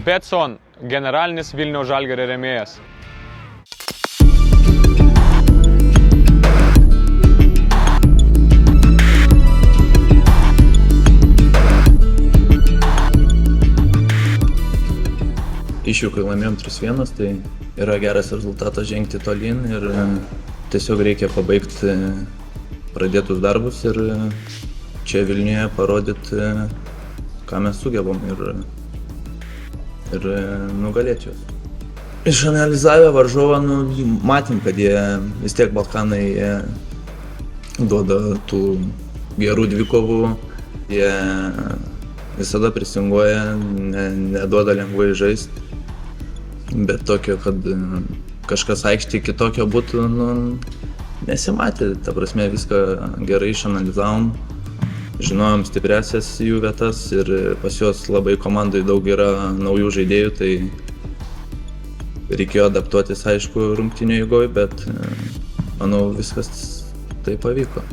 Betson generalinis Vilniaus Žalgirio rėmėjas. Išvykai laimėjom 3-1, tai yra geras rezultatas žengti tolyn ir tiesiog reikia pabaigti pradėtus darbus ir čia Vilniuje parodyti, ką mes sugebam ir nugalėti juos. Išanalizavę varžovą, matėm, kad jie vis tiek Balkanai duoda tų gerų dvikovų, jie visada prisinguoja, neduoda lengvai žaisti. Bet tokio, kad kažkas aikštėje kitokio būtų, nesimatė. Ta prasme, viską gerai išanalizavom, žinojom stipriasias jų vietas ir pas juos labai komandai daug yra naujų žaidėjų, tai reikėjo adaptuotis, aišku, rungtynių eigoj, bet manau, viskas tai pavyko.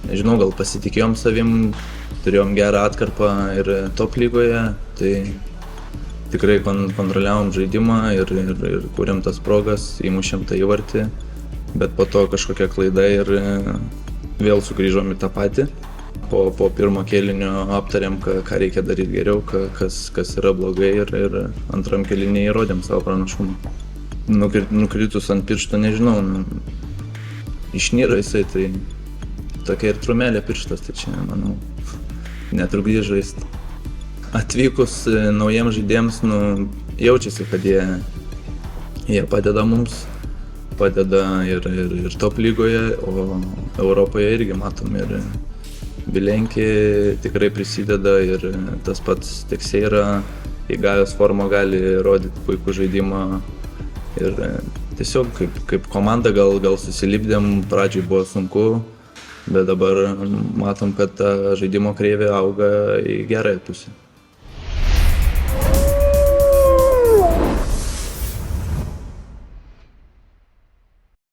Nežinau, gal pasitikėjom savim, turėjom gerą atkarpą ir top lygoje, tai tikrai kontroliavom žaidimą ir kūrėm tas progas, įmušėm tą įvartį, bet po to kažkokia klaida ir vėl sugrįžom į tą patį. Po pirmo kėlinio aptarėm, ką reikia daryti geriau, kas yra blogai ir antram kėlinyje įrodėm savo pranašumą. Nukritus ant piršto, nežinau, išnyra jisai, tai tokia ir trumelė pirštas, tai čia, manau, netrukdys žaisti. Atvykus naujiems žaidėjams, jaučiasi, kad jie padeda mums, padeda ir top lygoje, o Europoje irgi matom ir Bilenki tikrai prisideda ir tas pats Tekseira įgavęs formą gali rodyti puikų žaidimą ir tiesiog kaip komanda gal susilipdėm, pradžioj buvo sunku, bet dabar matom, kad ta žaidimo kreivė auga į gerąją pusę.